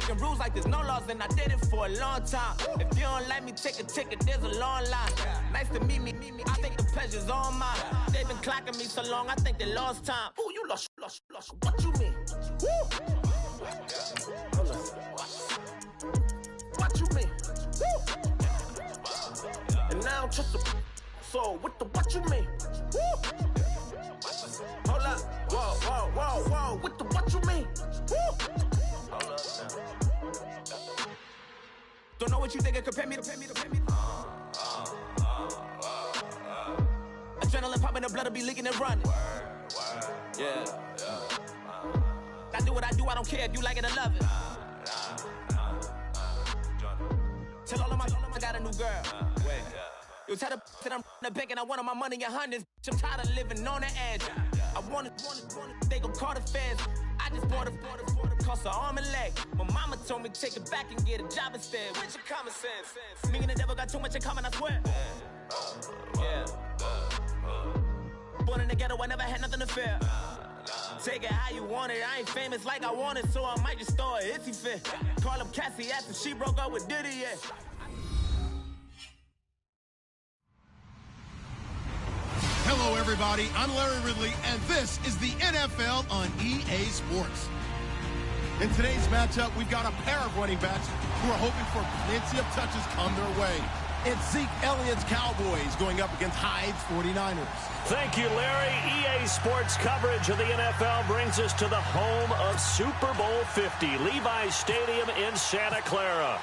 Breaking rules like there's no laws, and I did it for a long time. If you don't like me, take a ticket, there's a long line. Nice to meet me. I think the pleasure's all mine. They've been clocking me so long, I think they lost time. Ooh, you lost. What you mean? Woo! What you mean? Woo! And now I don't trust the so what you mean? Woo! Hold up. Whoa. What you mean? Woo! Hold up now. Don't know what you think of, compare me to. Adrenaline popping, the blood'll be leaking and running. Yeah. I do what I do, I don't care if you like it or love it. Tell all of my I got a new girl. Wait. You tell the that I'm the bank and I want all my money in hundreds. I'm tired of living on the edge. I want it, they gon' call the feds. I just bought a cost an arm and leg. My mama told me take it back and get a job instead. Where's your common sense? Me and the devil got too much in common, I swear. Yeah. Born in the ghetto, I never had nothing to fear. Take it how you want it. I ain't famous like I want it, so I might just throw it if he fit. Call up Cassie after she broke up with Diddy, yeah. Hello, everybody. I'm Larry Ridley, and this is the NFL on EA Sports. In today's matchup, we've got a pair of running backs who are hoping for plenty of touches come their way. It's Zeke Elliott's Cowboys going up against Hyde's 49ers. Thank you, Larry. EA Sports coverage of the NFL brings us to the home of Super Bowl 50, Levi's Stadium in Santa Clara.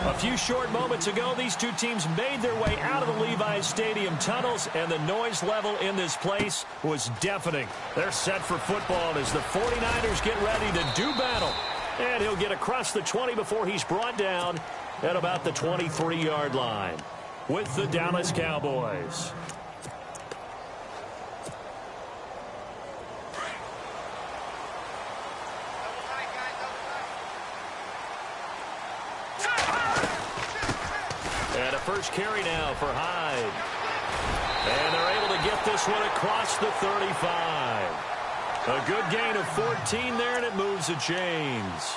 A few short moments ago, these two teams made their way out of the Levi's Stadium tunnels, and the noise level in this place was deafening. They're set for football as the 49ers get ready to do battle. And he'll get across the 20 before he's brought down at about the 23-yard line with the Dallas Cowboys. And a first carry now for Hyde. And they're able to get this one across the 35. A good gain of 14 there, and it moves the chains.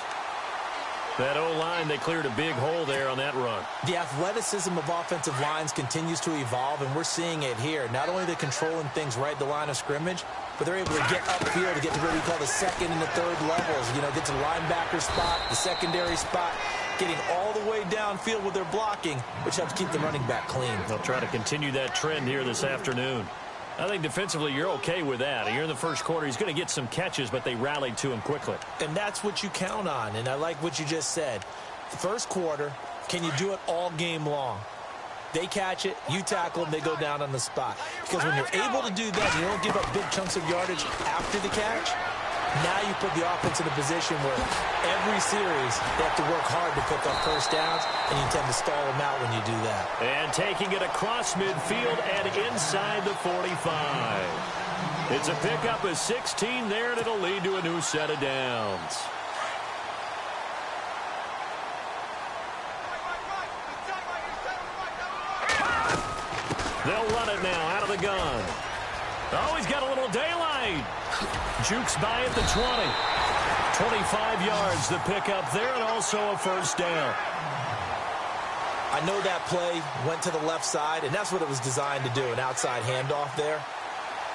That O-line, they cleared a big hole there on that run. The athleticism of offensive lines continues to evolve, and we're seeing it here. Not only are they controlling things right at the line of scrimmage, but they're able to get upfield to get to what we call the second and the third levels. You know, get to the linebacker spot, the secondary spot, getting all the way downfield with their blocking, which helps keep the running back clean. They'll try to continue that trend here this afternoon. I think defensively you're okay with that. Here in the first quarter, he's going to get some catches, but they rallied to him quickly. And that's what you count on, and I like what you just said. The first quarter, can you do it all game long? They catch it, you tackle them, they go down on the spot. Because when you're able to do that, you don't give up big chunks of yardage after the catch. Now you put the offense in a position where every series they have to work hard to pick up first downs, and you tend to stall them out when you do that. And taking it across midfield and inside the 45. It's a pickup of 16 there, and it'll lead to a new set of downs. They'll run it now out of the gun. Oh, he's got a little daylight. Jukes by at the 20. 25 yards, the pickup there, and also a first down. I know that play went to the left side, and that's what it was designed to do, an outside handoff there.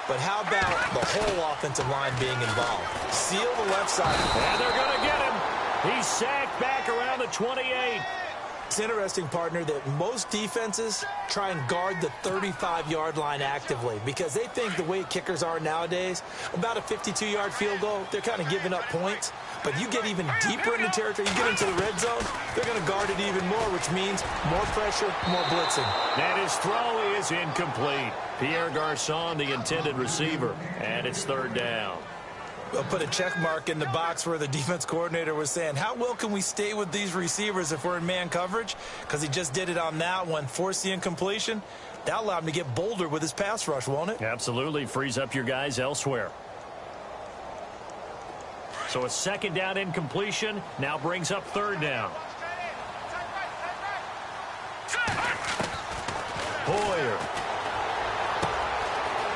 But how about the whole offensive line being involved? Seal the left side. And they're going to get him. He's sacked back around the 28. It's interesting, partner, that most defenses try and guard the 35-yard line actively because they think the way kickers are nowadays, about a 52-yard field goal, they're kind of giving up points. But you get even deeper into territory, you get into the red zone, they're going to guard it even more, which means more pressure, more blitzing. And his throw is incomplete. Pierre Garçon, the intended receiver, and it's third down. We'll put a check mark in the box where the defense coordinator was saying, how well can we stay with these receivers if we're in man coverage? Because he just did it on that one, forced the incompletion. That'll allow him to get bolder with his pass rush, won't it? Absolutely. Frees up your guys elsewhere. So a second down incompletion now brings up third down. Hoyer.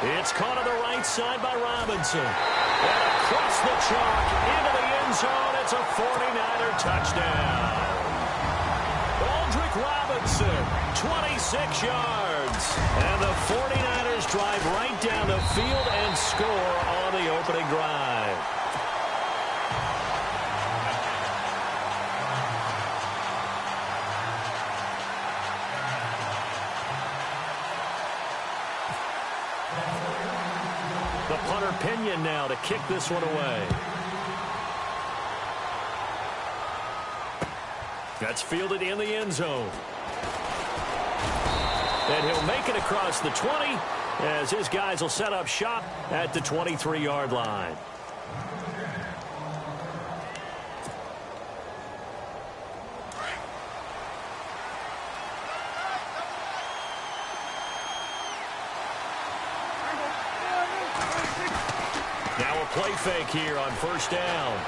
It's caught on the right side by Robinson. And across the chalk into the end zone. It's a 49er touchdown. Aldrick Robinson, 26 yards. And the 49ers drive right down the field and score on the opening drive. The punter Pinion now to kick this one away. That's fielded in the end zone. And he'll make it across the 20 as his guys will set up shop at the 23-yard line. Now a play fake here on first down.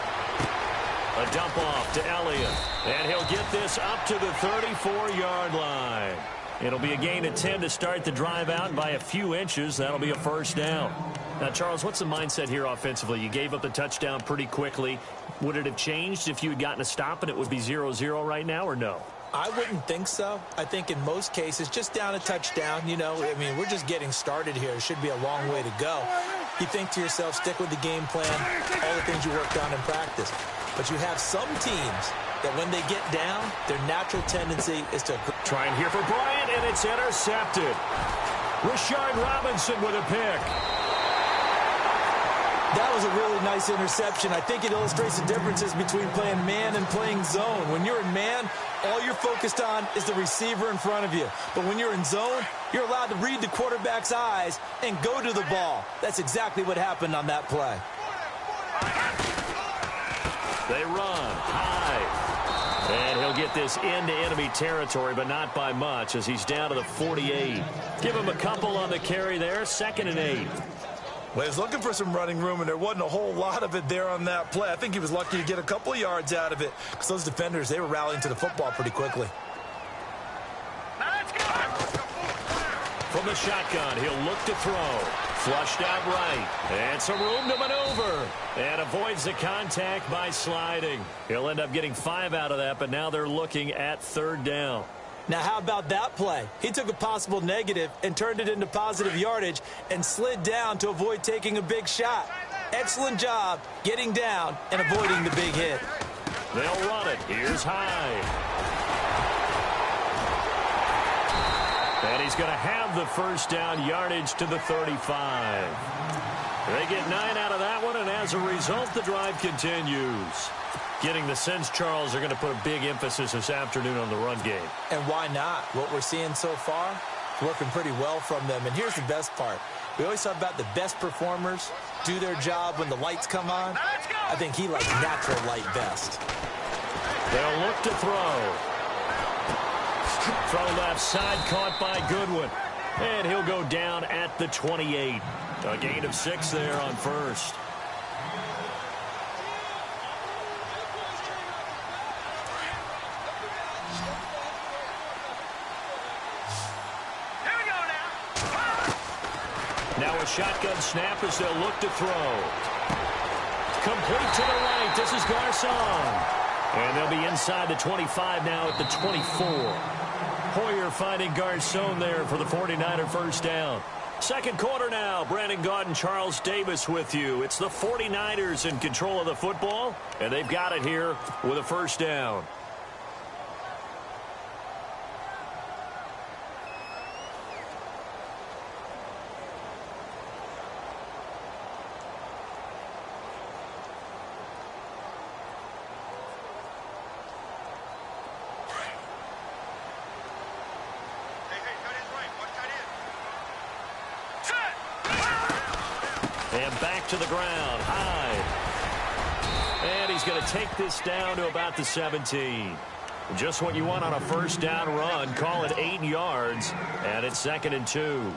A dump off to Elliott. And he'll get this up to the 34-yard line. It'll be a gain of 10 to start the drive out by a few inches. That'll be a first down. Now, Charles, what's the mindset here offensively? You gave up the touchdown pretty quickly. Would it have changed if you had gotten a stop and it would be 0-0 right now, or no? I wouldn't think so. I think in most cases, just down a touchdown, you know, I mean, we're just getting started here. It should be a long way to go. You think to yourself, stick with the game plan, all the things you worked on in practice. But you have some teams that when they get down, their natural tendency is to... Trying here for Bryant, and it's intercepted. Rashard Robinson with a pick. That was a really nice interception. I think it illustrates the differences between playing man and playing zone. When you're in man, all you're focused on is the receiver in front of you. But when you're in zone, you're allowed to read the quarterback's eyes and go to the ball. That's exactly what happened on that play. They run high. And he'll get this into enemy territory, but not by much as he's down to the 48. Give him a couple on the carry there, 2nd and 8. Well, he was looking for some running room, and there wasn't a whole lot of it there on that play. I think he was lucky to get a couple of yards out of it because those defenders, they were rallying to the football pretty quickly. From the shotgun, he'll look to throw. Flushed out right. And some room to maneuver. And avoids the contact by sliding. He'll end up getting 5 out of that, but now they're looking at 3rd down. Now, how about that play? He took a possible negative and turned it into positive yardage and slid down to avoid taking a big shot. Excellent job getting down and avoiding the big hit. They'll run it. Here's Hyde. And he's going to have the first down, yardage to the 35. They get 9 out of that one, and as a result, the drive continues. Getting the sense, Charles, they're going to put a big emphasis this afternoon on the run game. And why not? What we're seeing so far, working pretty well from them. And here's the best part. We always talk about the best performers do their job when the lights come on. I think he likes natural light best. They'll look to throw. Throw left side, caught by Goodwin. And he'll go down at the 28. A gain of 6 there on first. Now a shotgun snap as they'll look to throw. Complete to the right. This is Garcon. And they'll be inside the 25 now at the 24. Hoyer finding Garcon there for the 49er first down. Second quarter now. Brandon Gaudin and Charles Davis with you. It's the 49ers in control of the football, and they've got it here with a first down. And back to the ground. Hyde. And he's going to take this down to about the 17. Just what you want on a first down run. Call it 8 yards. And it's 2nd and 2.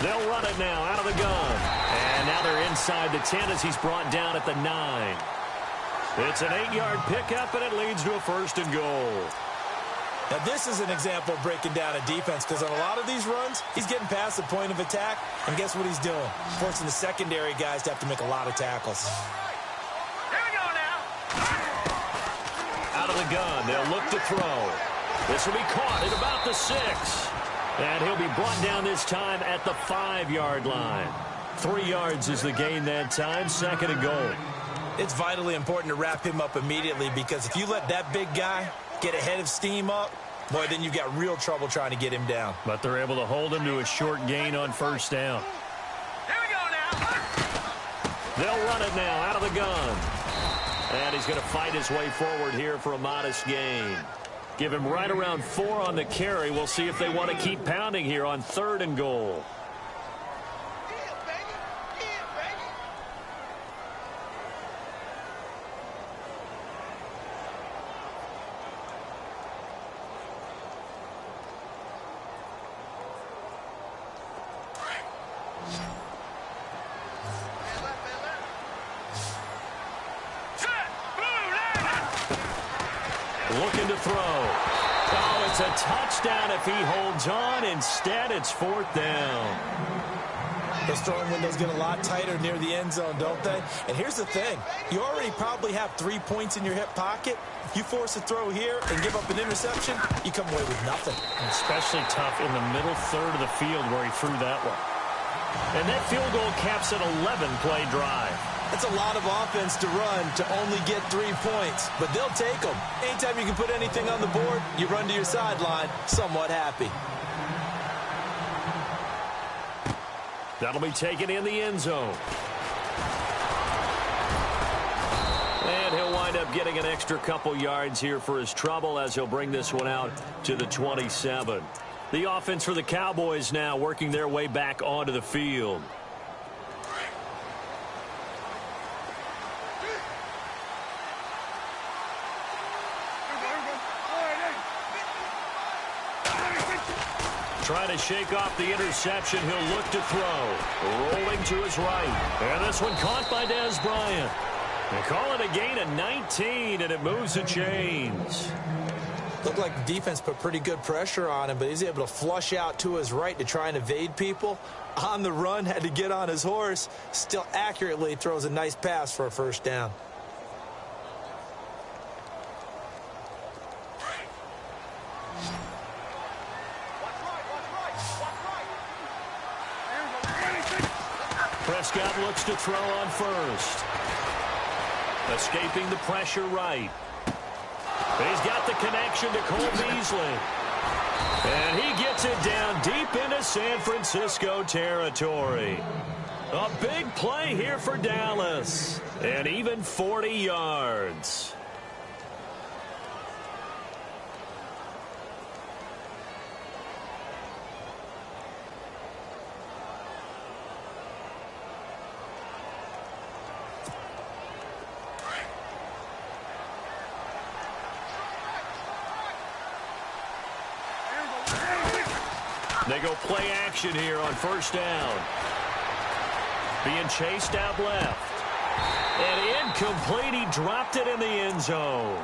They'll run it now out of the gun. And now they're inside the 10 as he's brought down at the 9. It's an 8-yard pickup, and it leads to a 1st and goal. Now, this is an example of breaking down a defense because on a lot of these runs, he's getting past the point of attack, and guess what he's doing? Forcing the secondary guys to have to make a lot of tackles. Here we go now. Out of the gun, they'll look to throw. This will be caught at about the 6. And he'll be brought down this time at the 5-yard line. 3 yards is the gain that time, 2nd and goal. It's vitally important to wrap him up immediately because if you let that big guy get ahead of steam up, boy, then you've got real trouble trying to get him down. But they're able to hold him to a short gain on 1st down. Here we go now. They'll run it now out of the gun. And he's going to fight his way forward here for a modest gain. Give him right around 4 on the carry. We'll see if they want to keep pounding here on 3rd and goal. Looking to throw. Oh, it's a touchdown if he holds on. Instead, it's 4th down. Those throwing windows get a lot tighter near the end zone, don't they? And here's the thing. You already probably have 3 points in your hip pocket. You force a throw here and give up an interception, you come away with nothing. Especially tough in the middle third of the field where he threw that one. And that field goal caps an 11-play drive. That's a lot of offense to run to only get 3 points, but they'll take them. Anytime you can put anything on the board, you run to your sideline somewhat happy. That'll be taken in the end zone. And he'll wind up getting an extra couple yards here for his trouble as he'll bring this one out to the 27. The offense for the Cowboys now working their way back onto the field. Trying to shake off the interception. He'll look to throw. Rolling to his right. And this one caught by Dez Bryant. They call it a gain of 19, and it moves the chains. Looked like the defense put pretty good pressure on him, but he's able to flush out to his right to try and evade people. On the run, had to get on his horse. Still accurately throws a nice pass for a 1st down. Prescott looks to throw on 1st. Escaping the pressure right. He's got the connection to Cole Beasley. And he gets it down deep into San Francisco territory. A big play here for Dallas. And even 40 yards. They go play action here on 1st down. Being chased out left. And incomplete. He dropped it in the end zone.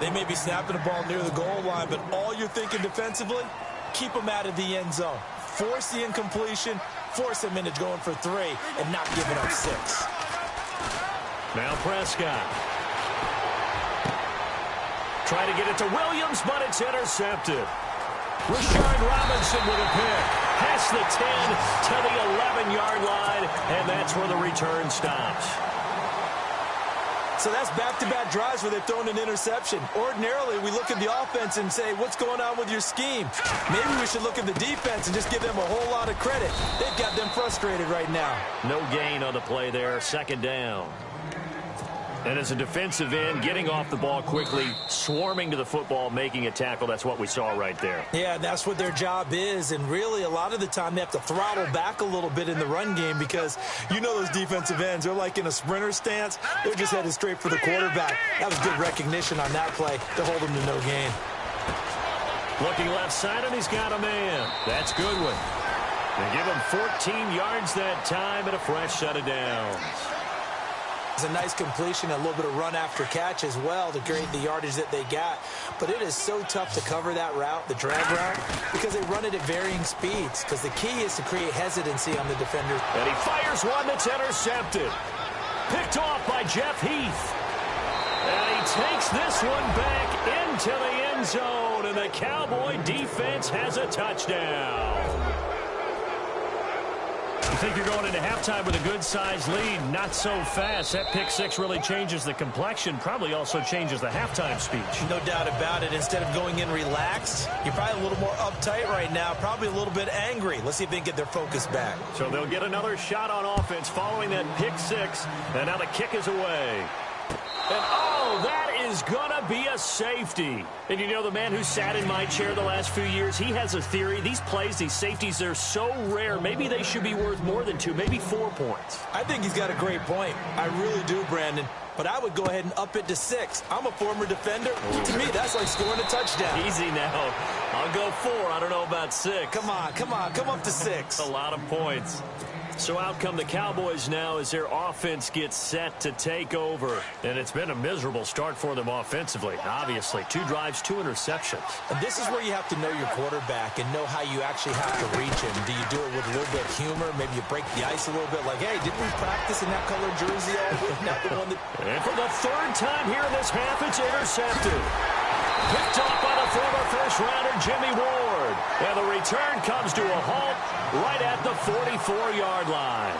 They may be snapping the ball near the goal line, but all you're thinking defensively, keep them out of the end zone. Force the incompletion, force them into going for 3, and not giving up 6. Now Prescott. Trying to get it to Williams, but it's intercepted. Rashard Robinson with a pick. Past the 10 to the 11-yard line, and that's where the return stops. So that's back-to-back drives where they've thrown an interception. Ordinarily, we look at the offense and say, what's going on with your scheme? Maybe we should look at the defense and just give them a whole lot of credit. They've got them frustrated right now. No gain on the play there, 2nd down. And as a defensive end, getting off the ball quickly, swarming to the football, making a tackle, that's what we saw right there. Yeah, that's what their job is. And really, a lot of the time, they have to throttle back a little bit in the run game because you know those defensive ends, they're like in a sprinter stance. They're just headed straight for the quarterback. That was good recognition on that play to hold him to no gain. Looking left side, and he's got a man. That's Goodwin. They give him 14 yards that time and a fresh set of downs. It's a nice completion, a little bit of run after catch as well to create the yardage that they got. But it is so tough to cover that route, the drag route, because they run it at varying speeds. Because the key is to create hesitancy on the defender. And he fires one that's intercepted. Picked off by Jeff Heath. And he takes this one back into the end zone. And the Cowboy defense has a touchdown. You think you're going into halftime with a good-sized lead. Not so fast. That pick six really changes the complexion. Probably also changes the halftime speech. No doubt about it. Instead of going in relaxed, you're probably a little more uptight right now. Probably a little bit angry. Let's see if they can get their focus back. So they'll get another shot on offense following that pick six. And now the kick is away. And, oh, that is going to be a safety. And you know, the man who sat in my chair the last few years, he has a theory. These plays, these safeties, they're so rare. Maybe they should be worth more than 2, maybe 4 points. I think he's got a great point. I really do, Brandon. But I would go ahead and up it to 6. I'm a former defender. Ooh. To me, that's like scoring a touchdown. Easy now. I'll go 4. I don't know about 6. Come on. Come up to 6. A lot of points. So out come the Cowboys now as their offense gets set to take over. And it's been a miserable start for them offensively. Obviously, 2 drives, 2 interceptions. And this is where you have to know your quarterback and know how you actually have to reach him. Do you do it with a little bit of humor? Maybe you break the ice a little bit like, hey, didn't we practice in that colored jersey all week? Not the one that... And for the 3rd time here in this half, it's intercepted. Picked off by the former first-rounder Jimmy Ward. And the return comes to a halt right at the 44-yard line.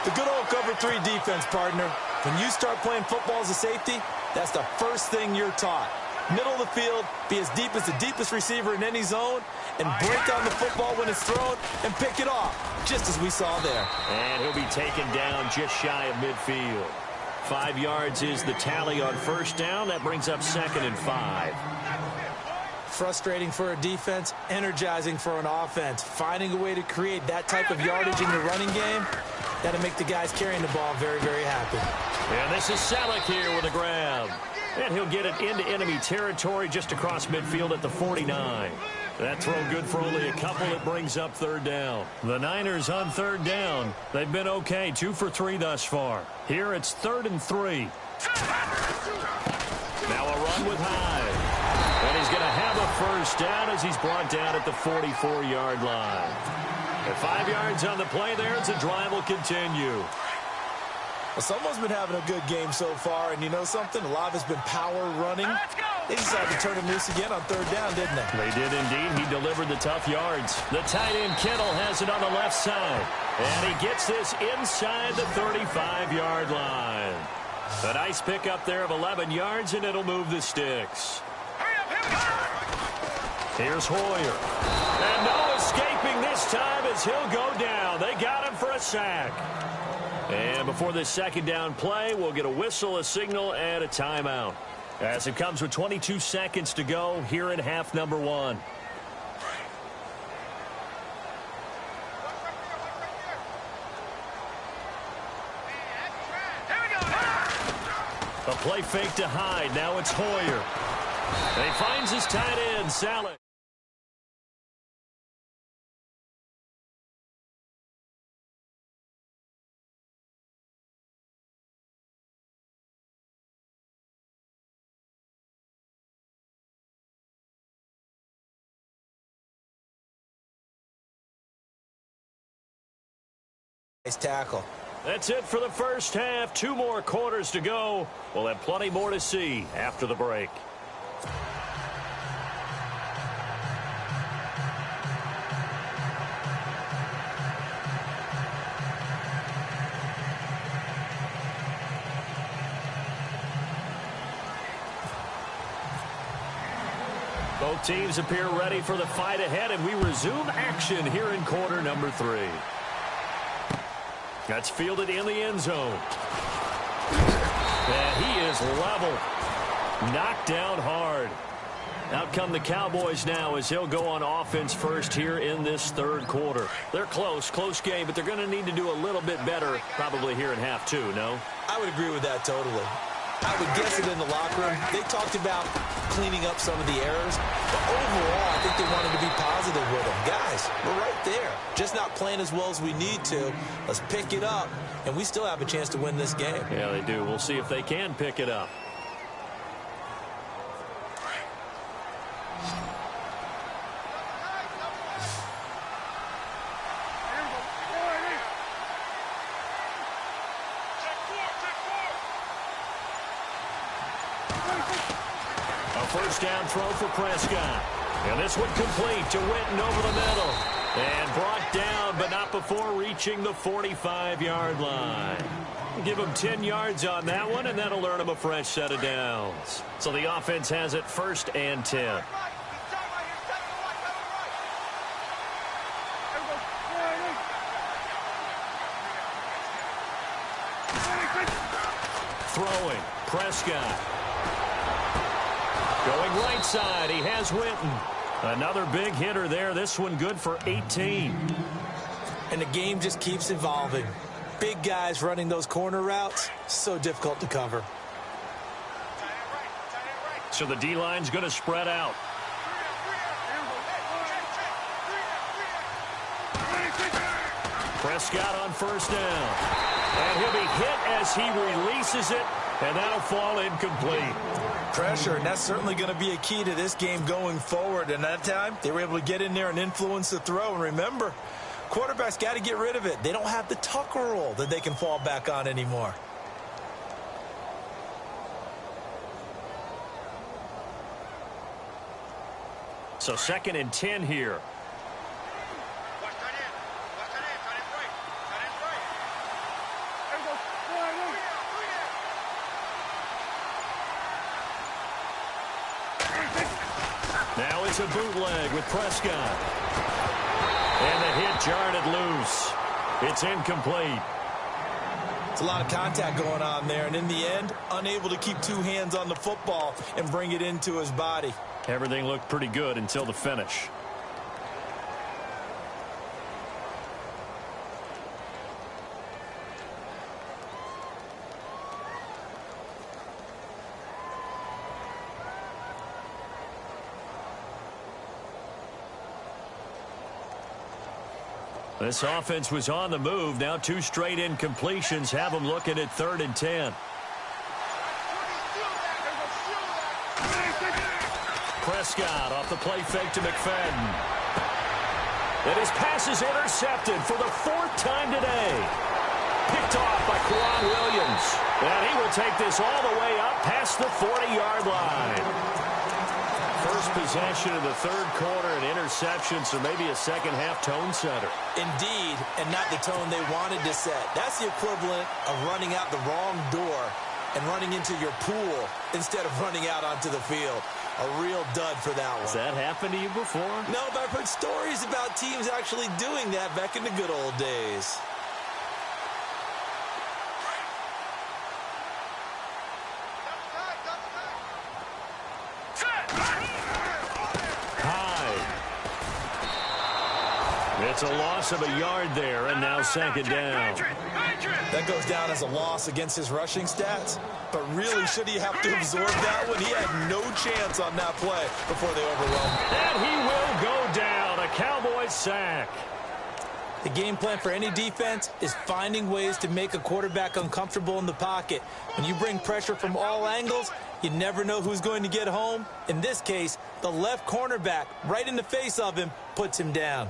The good old cover 3 defense, partner. When you start playing football as a safety, that's the first thing you're taught. Middle of the field, be as deep as the deepest receiver in any zone, and break on the football when it's thrown and pick it off, just as we saw there. And he'll be taken down just shy of midfield. 5 yards is the tally on first down. That brings up 2nd and 5. Frustrating for a defense, energizing for an offense. Finding a way to create that type of yardage in your running game, that'll make the guys carrying the ball very, very happy. And this is Selleck here with a grab. And he'll get it into enemy territory just across midfield at the 49. That throw good for only a couple. It brings up 3rd down. The Niners on 3rd down. They've been okay, 2 for 3 thus far. Here it's 3rd and 3. Now a run with Hyde. And he's going to have a first down as he's brought down at the 44-yard line. At 5 yards on the play there, as the drive will continue. Well, someone's been having a good game so far, and you know something? A lot of it's been power running. They decided to turn him loose again on 3rd down, didn't they? They did indeed. He delivered the tough yards. The tight end Kittle has it on the left side. And he gets this inside the 35-yard line. A nice pickup there of 11 yards, and it'll move the sticks. Here's Hoyer. And no escaping this time as he'll go down. They got him for a sack. And before this 2nd down play, we'll get a whistle, a signal, and a timeout. As it comes with 22 seconds to go here in half number 1. A play fake to Hyde. Now it's Hoyer. And he finds his tight end, Saleh. Nice tackle. That's it for the first half. 2 more quarters to go. We'll have plenty more to see after the break. Both teams appear ready for the fight ahead, and we resume action here in quarter number 3. That's fielded in the end zone. And he is level. Knocked down hard. Out come the Cowboys now as he'll go on offense first here in this 3rd quarter. They're close game, but they're going to need to do a little bit better probably here in half 2, no? I would agree with that totally. I would guess it in the locker room. They talked about cleaning up some of the errors, but overall, I think they wanted to be positive with them. Guys, we're right there. just not playing as well as we need to. Let's pick it up, and we still have a chance to win this game. Yeah, they do. We'll see if they can pick it up. First down throw for Prescott. And this one complete to Witten over the middle. And brought down, but not before reaching the 45-yard line. Give him 10 yards on that one, and that'll earn him a fresh set of downs. So the offense has it 1st and 10. Throwing, Prescott. Going right side, he has Witten. Another big hitter there. This one good for 18. And the game just keeps evolving. Big guys running those corner routes, so difficult to cover. So the D-line's going to spread out. Prescott on first down. And he'll be hit as he releases it, and that'll fall incomplete. Pressure, and that's certainly going to be a key to this game going forward. And that time, they were able to get in there and influence the throw. And remember, quarterbacks got to get rid of it. They don't have the Tucker rule that they can fall back on anymore. So 2nd and 10 here. Now it's a bootleg with Prescott. And the hit jarred it loose. It's incomplete. It's a lot of contact going on there, and in the end, unable to keep 2 hands on the football and bring it into his body. Everything looked pretty good until the finish. This offense was on the move. Now 2 straight incompletions have them looking at 3rd and 10. Prescott off the play fake to McFadden. And his pass is intercepted for the 4th time today. Picked off by Kwan Williams. And he will take this all the way up past the 40-yard line. First possession of the 3rd quarter, an interception, so maybe a second-half tone setter. Indeed, and not the tone they wanted to set. That's the equivalent of running out the wrong door and running into your pool instead of running out onto the field. A real dud for that one. Has that happened to you before? No, but I've heard stories about teams actually doing that back in the good old days. It's a loss of a yard there, and now 2nd down. That goes down as a loss against his rushing stats, but really should he have to absorb that one? He had no chance on that play before they overwhelmed him. And he will go down, a Cowboys sack. The game plan for any defense is finding ways to make a quarterback uncomfortable in the pocket. When you bring pressure from all angles, you never know who's going to get home. In this case, the left cornerback, right in the face of him, puts him down.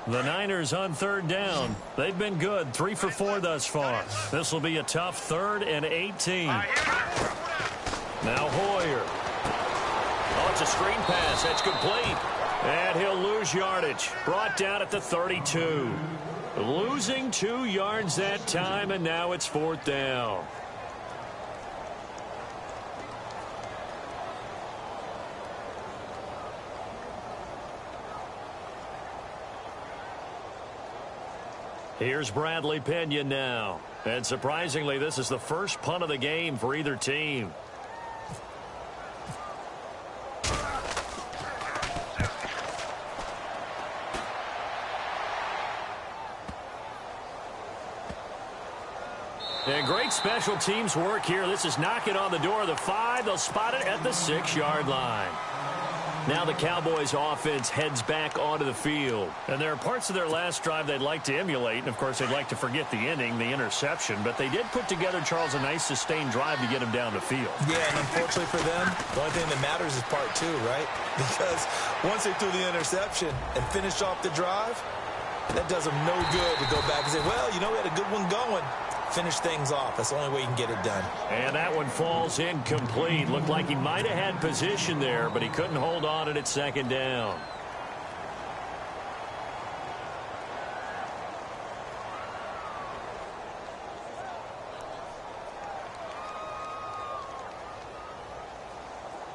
The Niners on 3rd down. They've been good, 3 for 4 thus far. This will be a tough 3rd and 18. Now Hoyer. Oh, it's a screen pass. That's complete. And he'll lose yardage. Brought down at the 32. Losing 2 yards that time, and now it's 4th down. Here's Bradley Pinion now. And surprisingly, this is the first punt of the game for either team. And great special teams work here. This is knocking on the door of the 5. They'll spot it at the 6-yard line. Now the Cowboys offense heads back onto the field. And there are parts of their last drive they'd like to emulate. And, of course, they'd like to forget the inning, the interception. But they did put together, Charles, a nice sustained drive to get them down the field. Yeah, and unfortunately for them, the only thing that matters is part 2, right? Because once they threw the interception and finished off the drive, that does them no good to go back and say, well, you know, we had a good one going. Finish things off. That's the only way you can get it done. And that one falls incomplete. Looked like he might have had position there, but he couldn't hold on at 2nd down.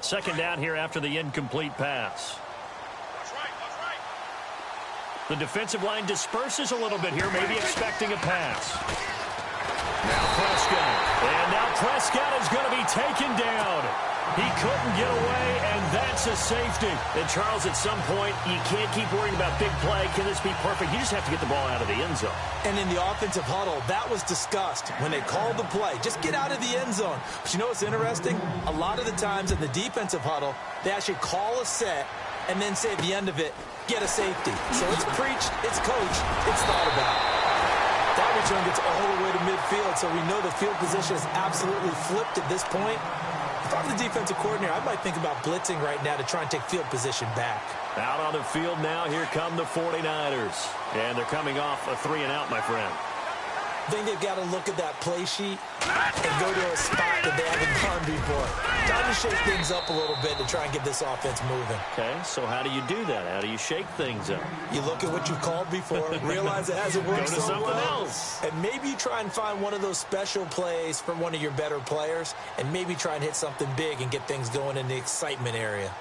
Second down here after the incomplete pass. The defensive line disperses a little bit here, maybe expecting a pass. Now Prescott. And now Prescott is going to be taken down. He couldn't get away, and that's a safety. And, Charles, at some point, you can't keep worrying about big play. Can this be perfect? You just have to get the ball out of the end zone. And in the offensive huddle, that was discussed when they called the play. Just get out of the end zone. But you know what's interesting? A lot of the times in the defensive huddle, they actually call a set and then say at the end of it, get a safety. So it's preached, it's coached, it's thought about. That return gets all the way to midfield, so we know the field position is absolutely flipped at this point. If I'm the defensive coordinator, I might think about blitzing right now to try and take field position back. Out on the field now, here come the 49ers. And they're coming off a 3-and-out, my friend. I think they've got to look at that play sheet and go to a spot that they haven't gone before. Time to shake things up a little bit to try and get this offense moving. Okay, so how do you do that? How do you shake things up? You look at what you've called before, realize it hasn't worked so well. Else. And maybe you try and find one of those special plays from one of your better players, and maybe try and hit something big and get things going in the excitement area.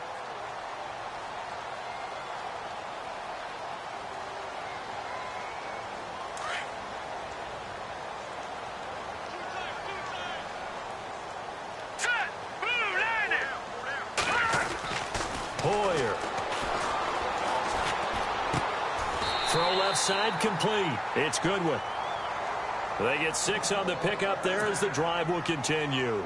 Hoyer. Throw left side complete. It's Goodwin. They get 6 on the pickup there as the drive will continue.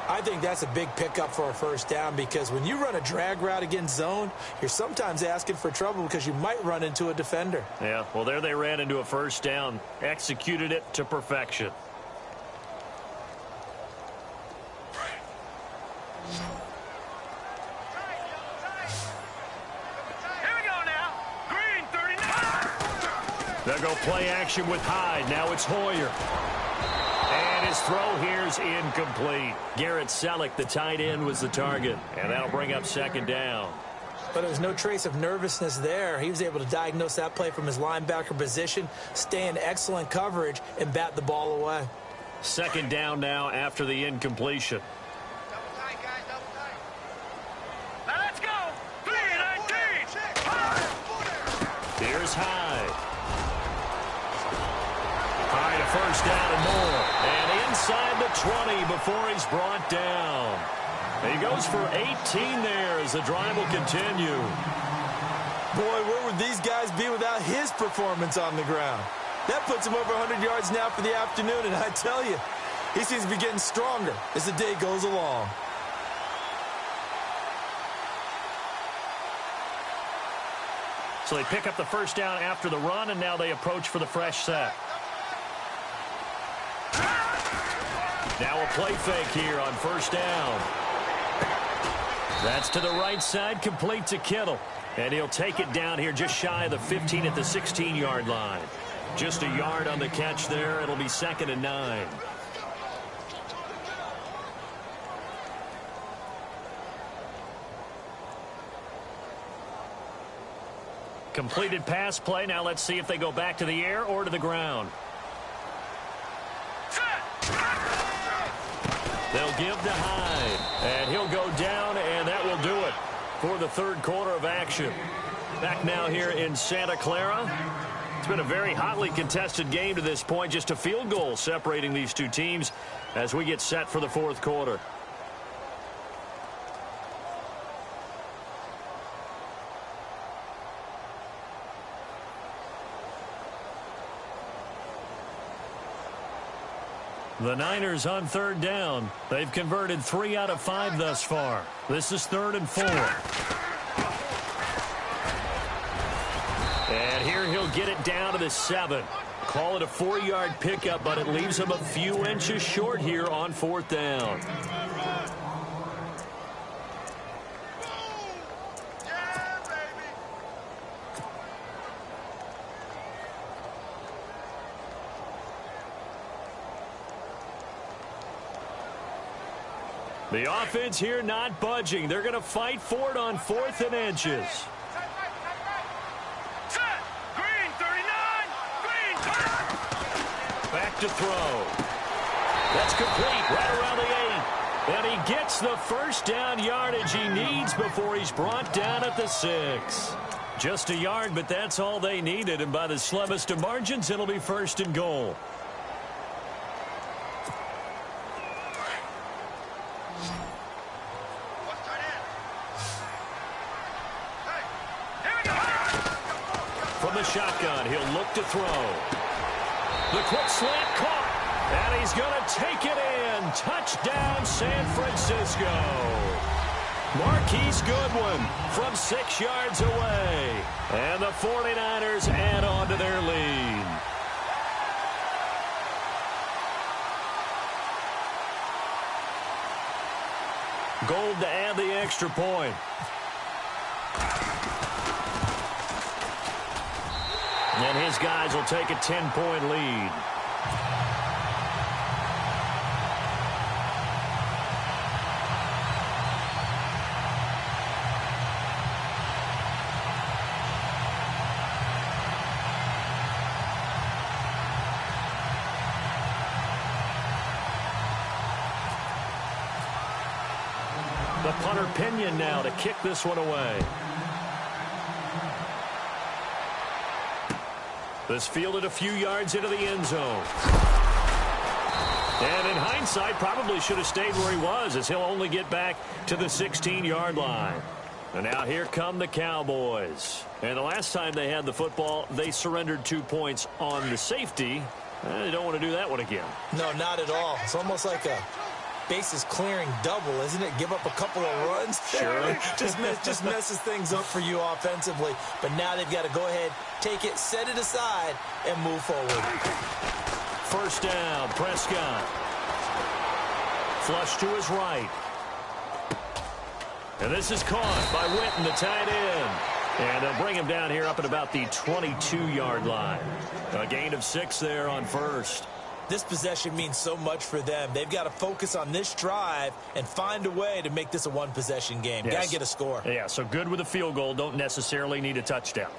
I think that's a big pickup for a first down because when you run a drag route against zone, you're sometimes asking for trouble because you might run into a defender. Yeah, well, there they ran into a first down. Executed it to perfection. They'll go play action with Hyde. Now it's Hoyer. And his throw here's incomplete. Garrett Selleck, the tight end, was the target. And that'll bring up 2nd down. But there's no trace of nervousness there. He was able to diagnose that play from his linebacker position, stay in excellent coverage, and bat the ball away. 2nd down now after the incompletion. Double tight, guys, double tight. Now let's go. 3-19. Here's Hyde. Hyde a first down and more. And inside the 20 before he's brought down. He goes for 18 there as the drive will continue. Boy, where would these guys be without his performance on the ground? That puts him over 100 yards now for the afternoon, and I tell you, he seems to be getting stronger as the day goes along. So they pick up the first down after the run, and now they approach for the fresh set. Now a play fake here on first down. That's to the right side, complete to Kittle. And he'll take it down here just shy of the 15 at the 16-yard line. Just a yard on the catch there. It'll be 2nd and 9. Completed pass play. Now let's see if they go back to the air or to the ground. They'll give to Hyde, and he'll go down, and that will do it for the 3rd quarter of action. Back now here in Santa Clara. It's been a very hotly contested game to this point, just a field goal separating these two teams as we get set for the 4th quarter. The Niners on third down. They've converted 3 out of 5 thus far. This is 3rd and 4. And here he'll get it down to the 7. Call it a 4-yard pickup, but it leaves him a few inches short here on 4th down. The offense here not budging. They're going to fight for it on 4th and inches. Back to throw. That's complete right around the 8. And he gets the first down yardage he needs before he's brought down at the 6. Just a yard, but that's all they needed. And by the slimmest of margins, it'll be 1st and goal. From the shotgun, he'll look to throw. The quick slant caught, and he's going to take it in. Touchdown, San Francisco. Marquise Goodwin from 6 yards away. And the 49ers add on to their lead. Gold to add the extra point. And his guys will take a 10-point lead. The punter Pinion now to kick this one away. This fielded a few yards into the end zone. And in hindsight, probably should have stayed where he was, as he'll only get back to the 16-yard line. And now here come the Cowboys. And the last time they had the football, they surrendered 2 points on the safety. They don't want to do that one again. No, not at all. It's almost like a bases clearing double, isn't it? Give up a couple of runs. Sure. just messes things up for you offensively. But now they've got to go ahead, take it, set it aside, and move forward. First down, Prescott. Flush to his right. And this is caught by Witten, the tight end. And they'll bring him down here up at about the 22-yard line. A gain of 6 there on first. This possession means so much for them. They've got to focus on this drive and find a way to make this a one-possession game. Yes. Got to get a score. Yeah, so good with a field goal. Don't necessarily need a touchdown.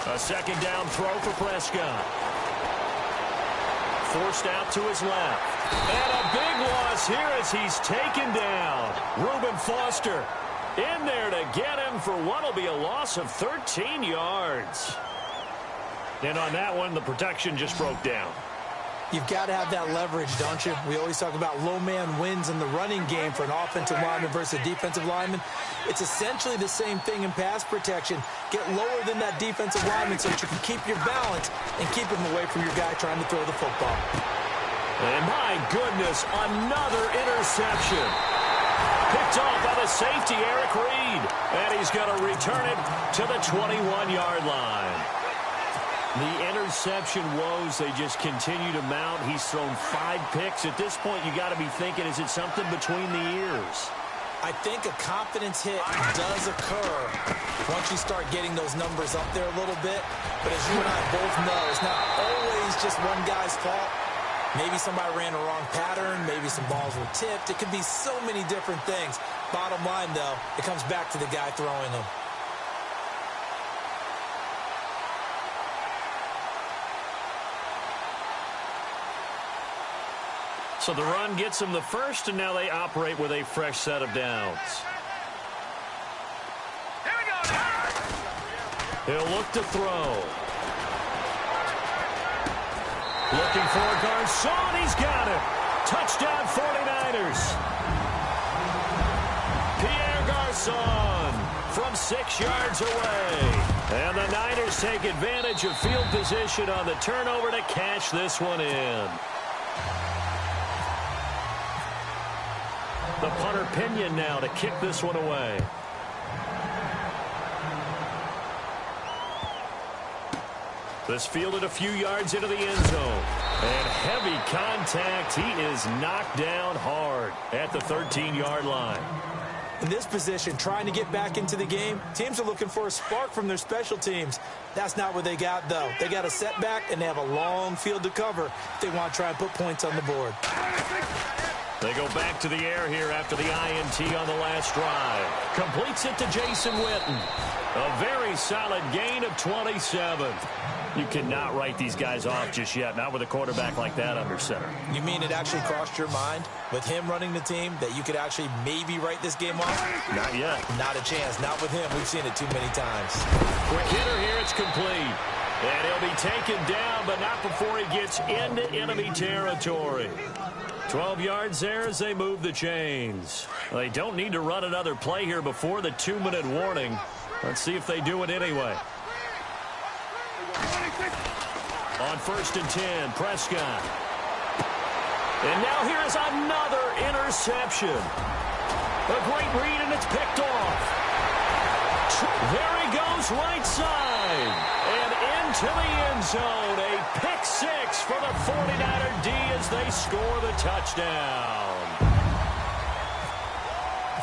A second down throw for Prescott. Forced out to his left. And a big loss here as he's taken down. Reuben Foster in there to get him for what will be a loss of 13 yards. And on that one, the protection just broke down. You've got to have that leverage, don't you? We always talk about low man wins in the running game for an offensive lineman versus a defensive lineman. It's essentially the same thing in pass protection. Get lower than that defensive lineman so that you can keep your balance and keep him away from your guy trying to throw the football. And my goodness, another interception. Picked off by the safety, Eric Reed. And he's going to return it to the 21-yard line. The interception woes, they just continue to mount. He's thrown 5 picks. At this point, you got to be thinking, is it something between the ears? I think a confidence hit does occur once you start getting those numbers up there a little bit. But as you and I both know, it's not always just one guy's fault. Maybe somebody ran a wrong pattern. Maybe some balls were tipped. It could be so many different things. Bottom line, though, it comes back to the guy throwing them. So the run gets them the first, and now they operate with a fresh set of downs. He'll look to throw. Looking for Garcon. He's got it. Touchdown 49ers. 6 yards away. And the Niners take advantage of field position on the turnover to cash this one in. The punter Pinion now to kick this one away. This fielded a few yards into the end zone. And heavy contact. He is knocked down hard at the 13-yard line. In this position, trying to get back into the game, teams are looking for a spark from their special teams. That's not what they got, though. They got a setback, and they have a long field to cover if they want to try and put points on the board. They go back to the air here after the INT on the last drive. Completes it to Jason Witten. A very solid gain of 27. You cannot write these guys off just yet, not with a quarterback like that under center. You mean it actually crossed your mind with him running the team that you could actually maybe write this game off? Not yet. Not a chance. Not with him. We've seen it too many times. Quick hitter here. It's complete. And he'll be taken down, but not before he gets into enemy territory. 12 yards there as they move the chains. They don't need to run another play here before the 2-minute warning. Let's see if they do it anyway. On 1st and 10, Prescott. And now here is another interception. A great read, and it's picked off. There he goes right side. And into the end zone. A pick six for the 49er D as they score the touchdown.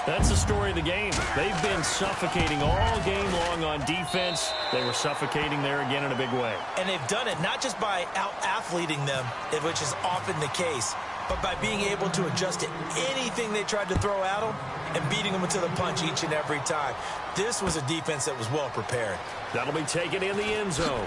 That's the story of the game. They've been suffocating all game long on defense. They were suffocating there again in a big way. And they've done it not just by out-athleting them, which is often the case, but by being able to adjust to anything they tried to throw at them and beating them to the punch each and every time. This was a defense that was well prepared. That'll be taken in the end zone.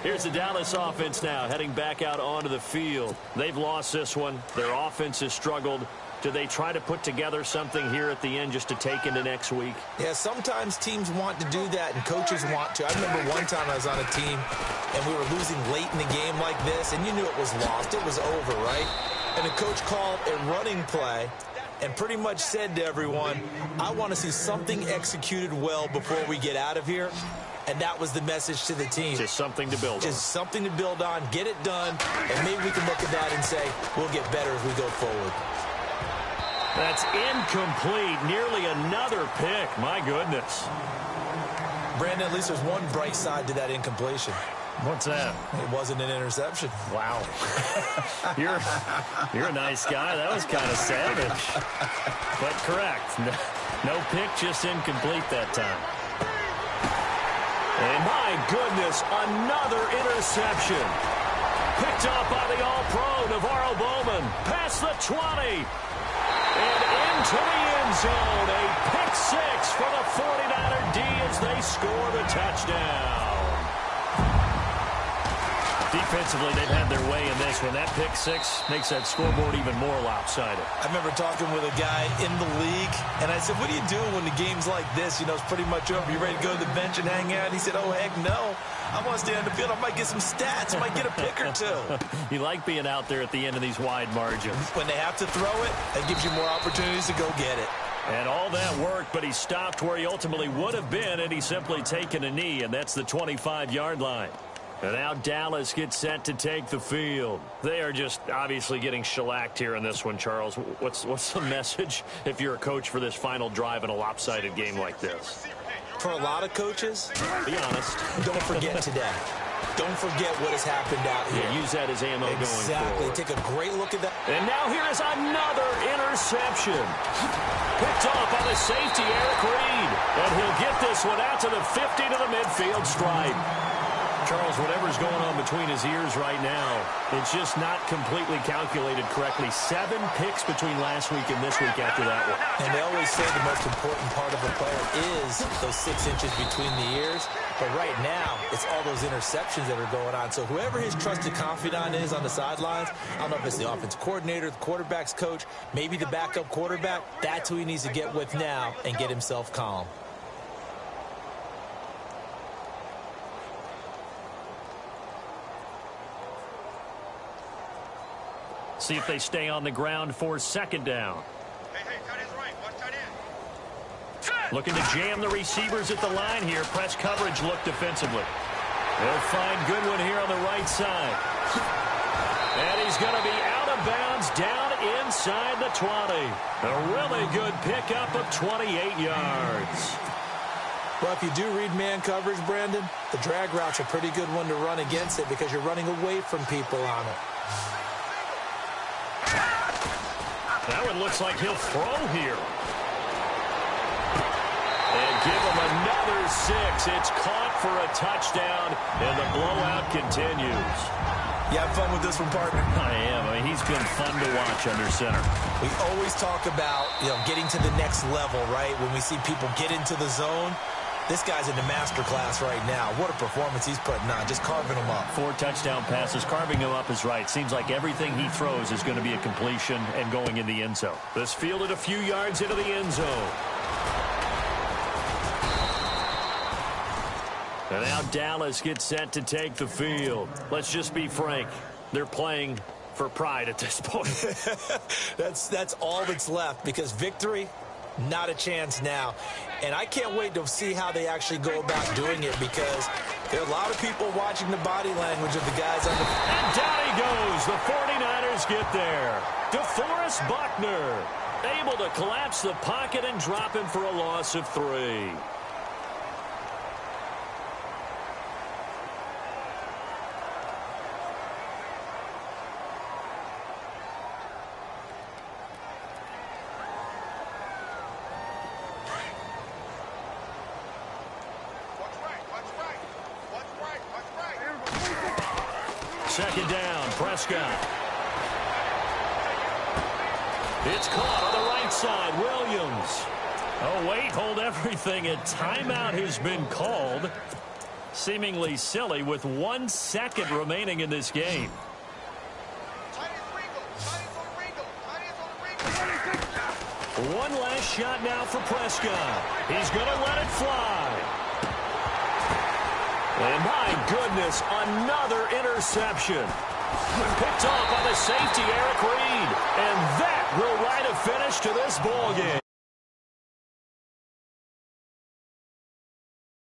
Here's the Dallas offense now, heading back out onto the field. They've lost this one. Their offense has struggled. Do they try to put together something here at the end just to take into next week? Yeah, sometimes teams want to do that, and coaches want to. I remember one time I was on a team, and we were losing late in the game like this, and you knew it was lost. It was over, right? And the coach called a running play and pretty much said to everyone, I want to see something executed well before we get out of here. And that was the message to the team. Just something to build on. Just something to build on, get it done, and maybe we can look at that and say, we'll get better as we go forward. That's incomplete. Nearly another pick. My goodness. Brandon, at least there's one bright side to that incompletion. What's that? It wasn't an interception. Wow. You're a nice guy. That was kind of savage. But correct. No pick, just incomplete that time. And my goodness, another interception. Picked up by the All-Pro, Navarro Bowman. Past the 20. And into the end zone. A pick six for the 49er D as they score the touchdown. Defensively, they've had their way in this one. That pick six makes that scoreboard even more lopsided. I remember talking with a guy in the league, and I said, what do you do when the game's like this? You know, it's pretty much over. You ready to go to the bench and hang out? He said, oh, heck no. I want to stay on the field. I might get some stats. I might get a pick or two. You like being out there at the end of these wide margins. When they have to throw it, that gives you more opportunities to go get it. And all that work, but he stopped where he ultimately would have been, and he's simply taken a knee, and that's the 25-yard line. And now Dallas gets set to take the field. They are just obviously getting shellacked here in this one, Charles. What's the message if you're a coach for this final drive in a lopsided game like this? For a lot of coaches, be honest. Don't forget today. Don't forget what has happened out here. Yeah, use that as ammo going forward. Take a great look at that. And now here is another interception. Picked off by the safety, Eric Reed. And he'll get this one out to the 50 to the midfield stripe. Charles, whatever's going on between his ears right now, it's just not completely calculated correctly. 7 picks between last week and this week after that one. And they always say the most important part of a player is those 6 inches between the ears. But right now, it's all those interceptions that are going on. So whoever his trusted confidant is on the sidelines, I don't know if it's the offense coordinator, the quarterback's coach, maybe the backup quarterback, that's who he needs to get with now and get himself calm. See if they stay on the ground for second down. Hey, tight end's right. Watch tight end. Looking to jam the receivers at the line here. Press coverage look defensively. They'll find Goodwin here on the right side. And he's going to be out of bounds down inside the 20. A really good pickup of 28 yards. Well, if you do read man coverage, Brandon, the drag route's a pretty good one to run against it because you're running away from people on it. That one looks like he'll throw here. And give him another 6. It's caught for a touchdown, and the blowout continues. You have fun with this one, partner? I am. I mean, he's been fun to watch under center. We always talk about, getting to the next level, right? When we see people get into the zone, this guy's in the master class right now. What a performance he's putting on, just carving them up. 4 touchdown passes. Carving him up is right. Seems like everything he throws is going to be a completion and going in the end zone. This fielded a few yards into the end zone. And now Dallas gets set to take the field. Let's just be frank. They're playing for pride at this point. That's all that's left because victory, not a chance now. And I can't wait to see how they actually go about doing it because there are a lot of people watching the body language of the guys on the... And down he goes. The 49ers get there. DeForest Buckner able to collapse the pocket and drop him for a loss of 3. Second down, Prescott. It's caught on the right side, Williams. Oh, wait, hold everything. A timeout has been called. Seemingly silly with 1 second remaining in this game. One last shot now for Prescott. He's going to let it fly. And my goodness, another interception. Picked off by the safety, Eric Reed. And that will write a finish to this ball game.